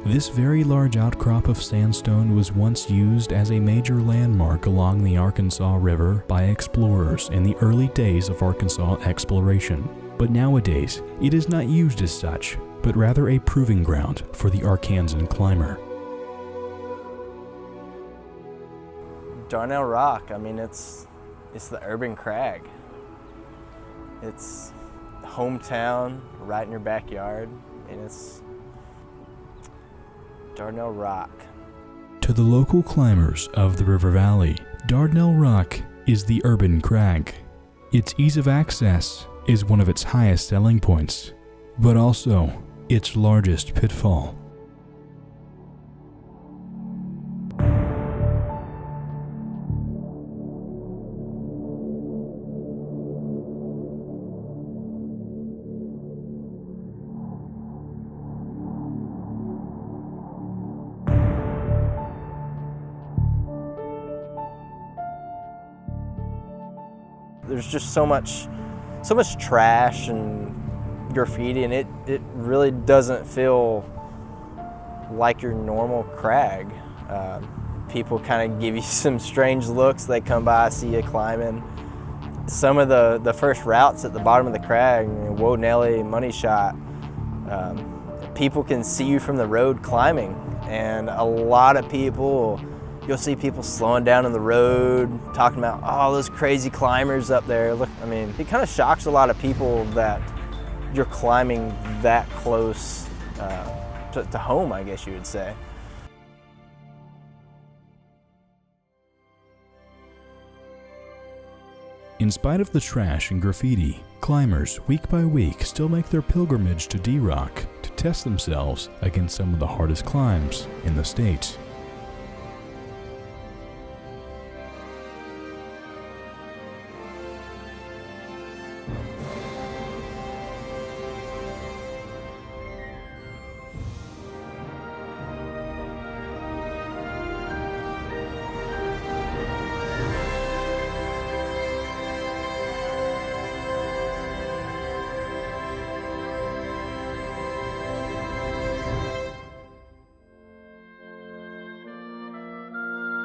This very large outcrop of sandstone was once used as a major landmark along the Arkansas River by explorers in the early days of Arkansas exploration. But nowadays, it is not used as such, but rather a proving ground for the Arkansan climber. Dardanelle Rock, I mean, it's the Urban Crag. It's hometown, right in your backyard, and it's Dardanelle Rock. To the local climbers of the River Valley, Dardanelle Rock is the Urban Crag. Its ease of access is one of its highest selling points, but also its largest pitfall. There's just so much trash and graffiti, and it really doesn't feel like your normal crag. People kind of give you some strange looks. They come by, see you climbing. Some of the first routes at the bottom of the crag, Whoa Nelly, Money Shot, people can see you from the road climbing, and a lot of people, you'll see people slowing down on the road, talking about, oh, those crazy climbers up there. Look, I mean, it kind of shocks a lot of people that you're climbing that close to home, I guess you would say. In spite of the trash and graffiti, climbers week by week still make their pilgrimage to D-Rock to test themselves against some of the hardest climbs in the state.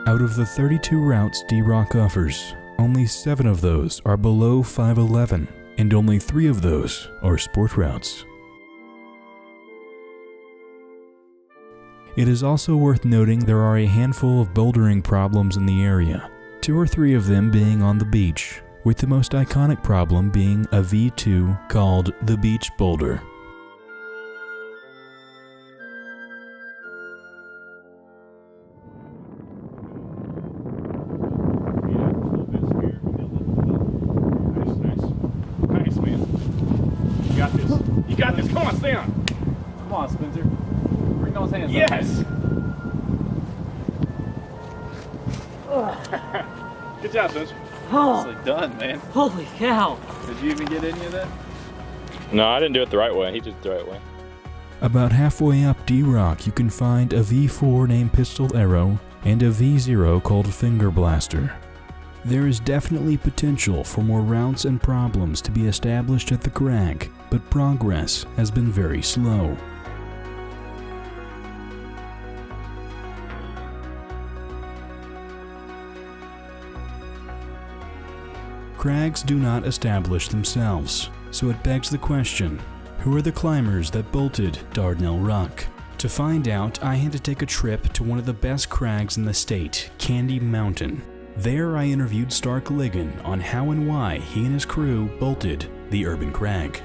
Out of the 32 routes D-Rock offers, only 7 of those are below 511, and only 3 of those are sport routes. It is also worth noting there are a handful of bouldering problems in the area, 2 or 3 of them being on the beach, with the most iconic problem being a V2 called the Beach Boulder. You got this. Come on, stay on. Come on, Spencer. Bring those hands up. Yes. Good job, Spencer. Oh, Nicely done, man. holy cow. Did you even get any of that? No, I didn't do it the right way. He did it the right way. About halfway up D-Rock, you can find a V4 named Pistol Arrow and a V0 called Finger Blaster. There is definitely potential for more routes and problems to be established at the crag, but progress has been very slow. Crags do not establish themselves, so it begs the question, who are the climbers that bolted Dardanelle Rock? To find out, I had to take a trip to one of the best crags in the state, Candy Mountain. There I interviewed Stark Ligon on how and why he and his crew bolted the Urban Crag.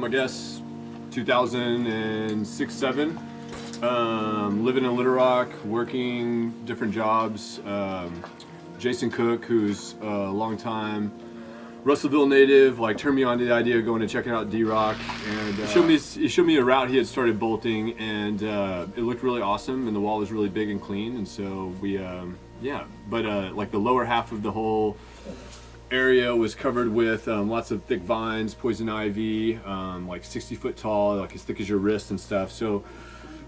I guess 2006-07, living in Little Rock, working different jobs. Jason Cook, who's a longtime Russellville native, like turned me on to the idea of going and checking out D-Rock, and he showed me a route he had started bolting, and it looked really awesome, and the wall was really big and clean, and so we yeah, but like the lower half of the whole area was covered with lots of thick vines, poison ivy, like 60 foot tall, like as thick as your wrist and stuff. So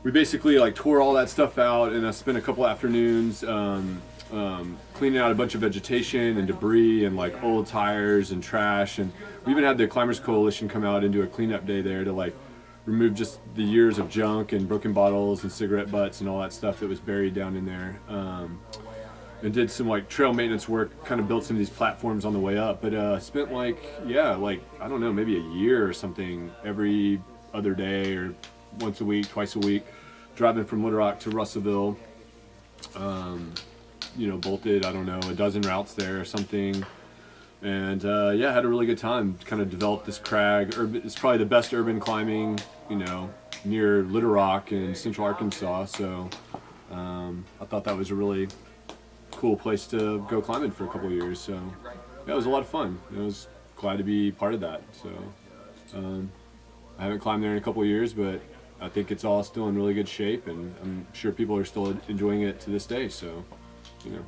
we basically like tore all that stuff out, and I spent a couple afternoons cleaning out a bunch of vegetation and debris and like old tires and trash. And we even had the Climbers Coalition come out and do a cleanup day there to like remove just the years of junk and broken bottles and cigarette butts and all that stuff that was buried down in there. And did some like trail maintenance work, kind of built some of these platforms on the way up. But spent like, yeah, like, I don't know, maybe a year or something every other day or once a week, twice a week, driving from Little Rock to Russellville. You know, bolted, I don't know, a dozen routes there or something. And yeah, had a really good time. Kind of developed this crag. It's probably the best urban climbing, you know, near Little Rock in central Arkansas. So I thought that was a really cool place to go climbing for a couple of years. So yeah, it was a lot of fun. I was glad to be part of that. So I haven't climbed there in a couple of years, but I think it's all still in really good shape, and I'm sure people are still enjoying it to this day. So, you know.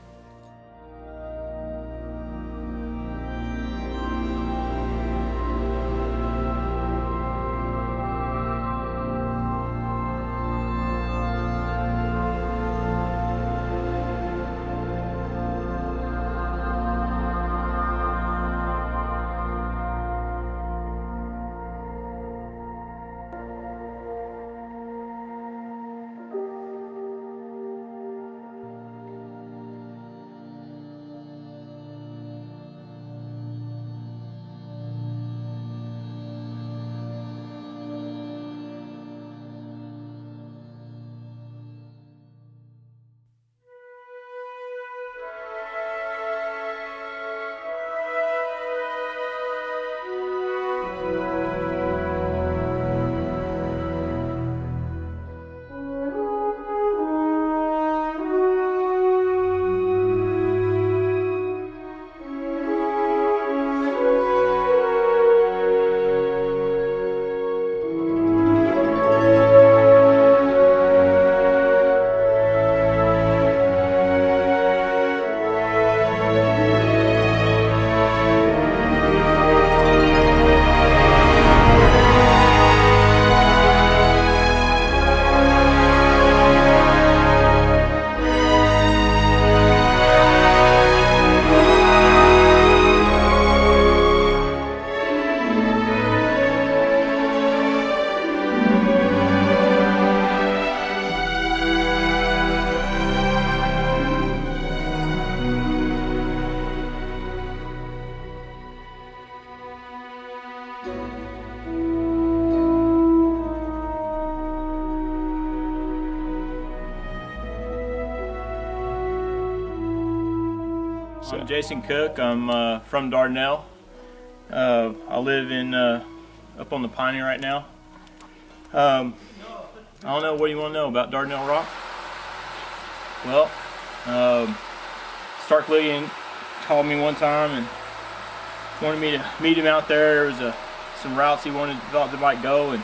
I'm Jason Cook. I'm from Dardanelle. I live in up on the Piney right now. I don't know, what do you want to know about Dardanelle Rock? Well, Stark Ligon called me one time and wanted me to meet him out there. There was some routes he thought they might go, and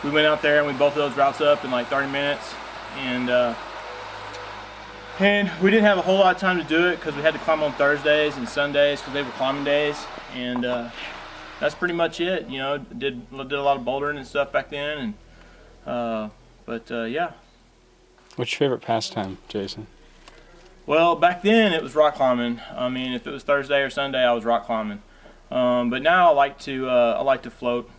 we went out there and we both those routes up in like 30 minutes. And we didn't have a whole lot of time to do it because we had to climb on Thursdays and Sundays because they were climbing days. And that's pretty much it. You know, did a lot of bouldering and stuff back then. And yeah. What's your favorite pastime, Jason? Well, back then it was rock climbing. I mean, if it was Thursday or Sunday, I was rock climbing. But now I like to float.